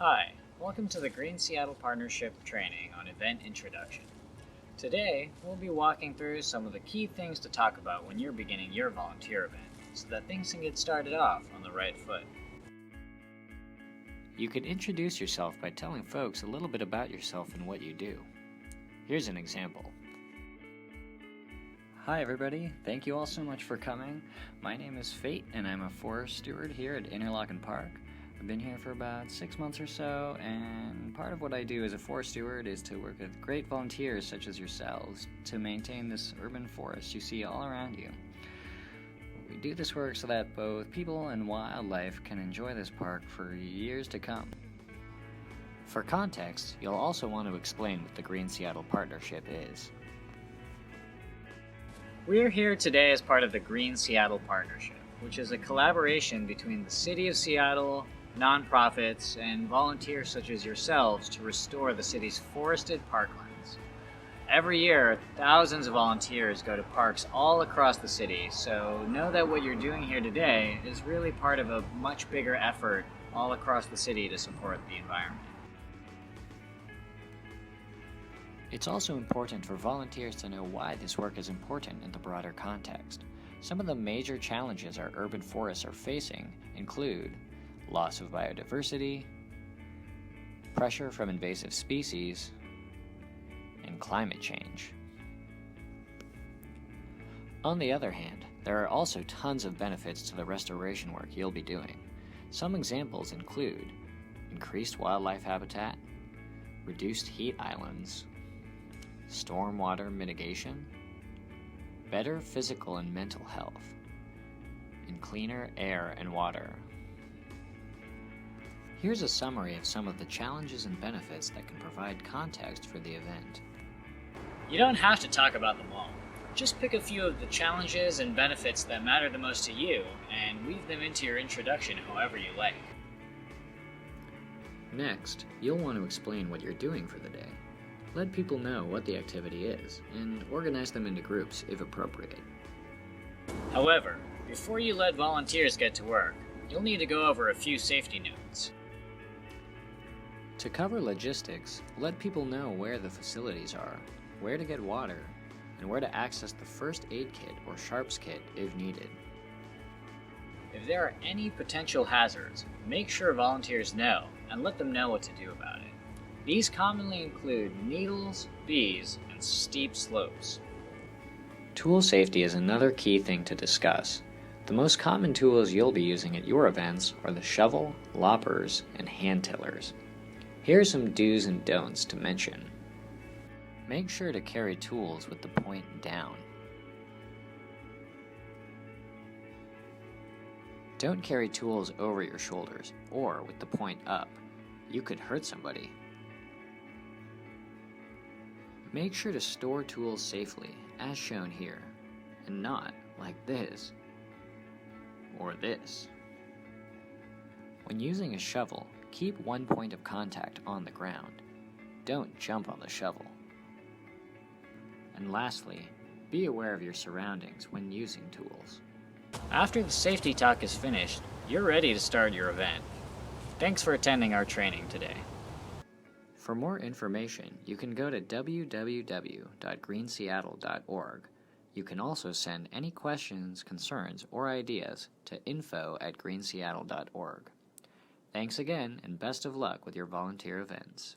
Hi, welcome to the Green Seattle Partnership training on Event Introduction. Today, we'll be walking through some of the key things to talk about when you're beginning your volunteer event so that things can get started off on the right foot. You could introduce yourself by telling folks a little bit about yourself and what you do. Here's an example. Hi everybody, thank you all so much for coming. My name is Fate and I'm a forest steward here at Interlochen Park. I've been here for about 6 months or so, and part of what I do as a forest steward is to work with great volunteers such as yourselves to maintain this urban forest you see all around you. We do this work so that both people and wildlife can enjoy this park for years to come. For context, you'll also want to explain what the Green Seattle Partnership is. We're here today as part of the Green Seattle Partnership, which is a collaboration between the City of Seattle, nonprofits, and volunteers such as yourselves to restore the city's forested parklands. Every year, thousands of volunteers go to parks all across the city, so know that what you're doing here today is really part of a much bigger effort all across the city to support the environment. It's also important for volunteers to know why this work is important in the broader context. Some of the major challenges our urban forests are facing include loss of biodiversity, pressure from invasive species, and climate change. On the other hand, there are also tons of benefits to the restoration work you'll be doing. Some examples include increased wildlife habitat, reduced heat islands, stormwater mitigation, better physical and mental health, and cleaner air and water. Here's a summary of some of the challenges and benefits that can provide context for the event. You don't have to talk about them all. Just pick a few of the challenges and benefits that matter the most to you and weave them into your introduction however you like. Next, you'll want to explain what you're doing for the day. Let people know what the activity is, and organize them into groups if appropriate. However, before you let volunteers get to work, you'll need to go over a few safety notes. To cover logistics, let people know where the facilities are, where to get water, and where to access the first aid kit or sharps kit if needed. If there are any potential hazards, make sure volunteers know and let them know what to do about it. These commonly include needles, bees, and steep slopes. Tool safety is another key thing to discuss. The most common tools you'll be using at your events are the shovel, loppers, and hand tillers. Here are some do's and don'ts to mention. Make sure to carry tools with the point down. Don't carry tools over your shoulders or with the point up. You could hurt somebody. Make sure to store tools safely, as shown here, and not like this or this. When using a shovel, keep one point of contact on the ground. Don't jump on the shovel. And lastly, be aware of your surroundings when using tools. After the safety talk is finished, you're ready to start your event. Thanks for attending our training today. For more information, you can go to www.greenseattle.org. You can also send any questions, concerns, or ideas to info@greenseattle.org. Thanks again, and best of luck with your volunteer events.